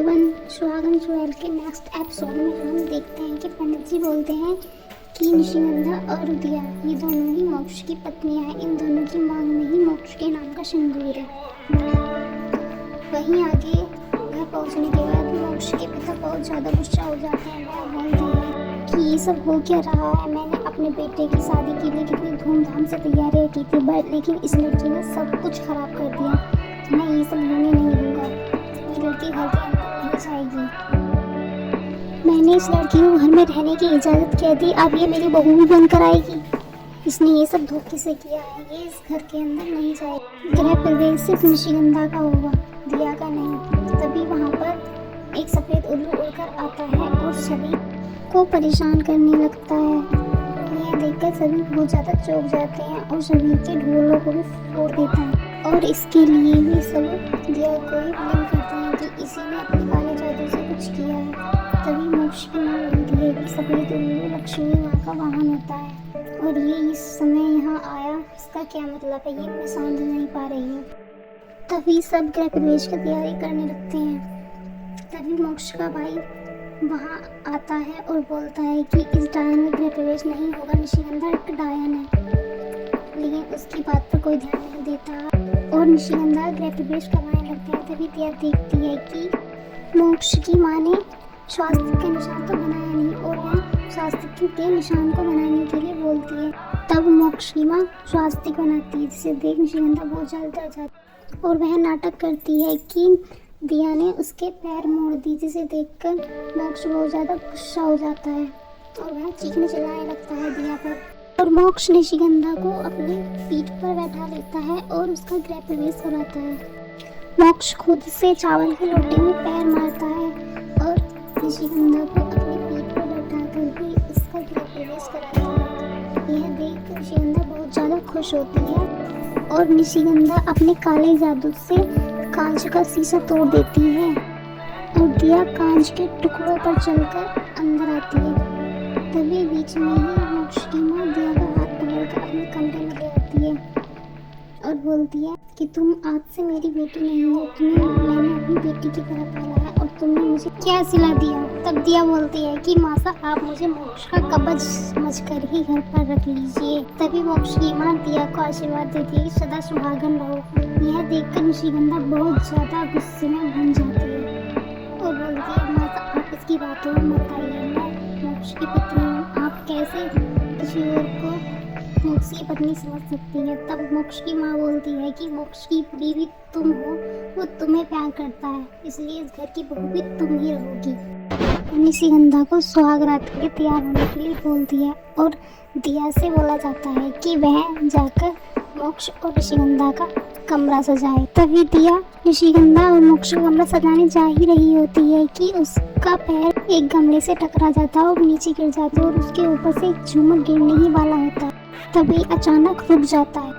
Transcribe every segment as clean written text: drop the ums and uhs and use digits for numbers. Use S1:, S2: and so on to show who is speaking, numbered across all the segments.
S1: Everyone, सुहागन सोहेल के next episode में हम देखते हैं कि पंडित जी बोलते हैं कि निशिगंधा और दिया ये दोनों ही मोक्ष की पत्नियां हैं। इन दोनों की मांग में ही मोक्ष के नाम का सिंदूर है। वहीं आगे घर पहुंचने के बाद मोक्ष के पिता बहुत ज़्यादा गुस्सा हो जाते हैं। वह बोलते हैं कि ये सब हो क्या रहा है। मैंने अपने बेटे की शादी के लिए कितनी धूमधाम से तैयारियां की थी, बट लेकिन इस लड़की ने सब कुछ खराब कर दिया। मैं ये सब होने नहीं दूंगा। ये लड़की घर के अंदर नहीं जाएगी। मैंने इस लड़की को घर में रहने की इजाज़त कह दी, अब ये मेरी बहू भी बनकर आएगी। इसने ये सब धोखे से किया है। ये इस घर के अंदर नहीं जाएगी। गृह प्रवेश सिर्फ निशिगंधा का होगा, दिया का नहीं। तभी वहाँ पर एक सफ़ेद उल्लू उड़कर आता है और सभी को परेशान करने लगता है। यह देखकर सभी बहुत ज़्यादा चौंक जाते हैं और सभी के ढोलों को भी फोड़ देता है। और इसके लिए भी सब दिया को ही ब्लेम करते हैं कि इसी ने अपने काले जादू से कुछ किया है। तभी मोक्ष की माँ बोलती है कि सफ़ेद उल्लू लक्ष्मी माँ का वाहन होता है और ये इस समय यहाँ आया, इसका क्या मतलब है, ये मैं समझ नहीं पा रही हूँ। तभी सब गृह प्रवेश की तैयारी करने लगते हैं। तभी मोक्ष का भाई वहाँ आता है और बोलता है कि इस डायन में गृह प्रवेश नहीं होगा, निशिगंधा एक डायन है। लेकिन उसकी बात पर कोई ध्यान नहीं देता और निशिगंधा गृह प्रवेश करवाने लगते हैं। तभी दिया देखती है कि मोक्ष की माँ ने स्वास्थ्य के निशान तो बनाया नहीं और वह स्वास्थ्य के निशान को बनाने के लिए बोलती है। तब मोक्ष की माँ स्वास्थ्य बनाती है, जिसे देख निशिगंधा बहुत ज़्यादा डर जाती है और वह नाटक करती है कि दिया ने उसके पैर मोड़ दी, जिसे देखकर मोक्ष बहुत ज़्यादा गुस्सा हो जाता है और वह चीखने चिल्लाने लगता है दिया पर। और मोक्ष निशिगंधा को अपनी पीठ पर बैठा लेता है और उसका गृह प्रवेश कराता है। मोक्ष खुद से चावल के लोटे में पैर मारता है और निशिगंधा को अपनी पीठ पर बैठाकर भी इसका गृह प्रवेश कराता है। यह देख निशिगंधा बहुत ज़्यादा खुश होती है और निशिगंधा अपने काले जादू से कांच का शीशा तोड़ देती है और दिया कांच के टुकड़ों पर चलकर अंदर आती है। तभी बीच में ही मोक्ष की माँ दिया का हाथ पकड़कर अपने कमरे में ले आती है और बोलती है कि तुम आज से मेरी बेटी नहीं हो, मैंने अपनी बेटी की तरह पाला है और तुमने मुझे क्या सिला दिया। तब दिया बोलती है कि मासा आप मुझे मोक्ष का कवच समझकर ही घर पर रख लीजिए। तभी मोक्ष की माँ दिया को आशीर्वाद देती है कि सदा सुहागन रहो। यह देखकर निशिगंधा बहुत ज़्यादा गुस्से में भन जाती है और बोलती है माता आप इसकी बातों में मत आइए, मैं मोक्ष की पत्नी हूँ, आप कैसे किसी और को मोक्ष की पत्नी समझ सकती है। तब मोक्ष की माँ बोलती है कि मोक्ष की बीवी तुम हो, वो तुम्हें प्यार करता है, इसलिए इस घर की बहू भी तुम ही रहोगी। निशिगंधा को सुहाग रात के लिए तैयार होने के लिए बोलती है और दिया से बोला जाता है कि वह जाकर मोक्ष और निशिगंधा का कमरा सजाए। तभी दिया निशिगंधा और मोक्ष का कमरा सजाने जा ही रही होती है कि उसका पैर एक गमले से टकरा जाता है और नीचे गिर जाता है और उसके ऊपर से एक झूमर गिरने ही वाला होता है। तभी अचानक रुक जाता है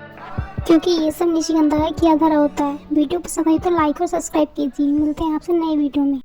S1: क्योंकि ये सब निशिगंधा का किया धरा होता है। वीडियो पसंद आई तो लाइक और सब्सक्राइब कीजिए। मिलते हैं आपसे नए वीडियो में।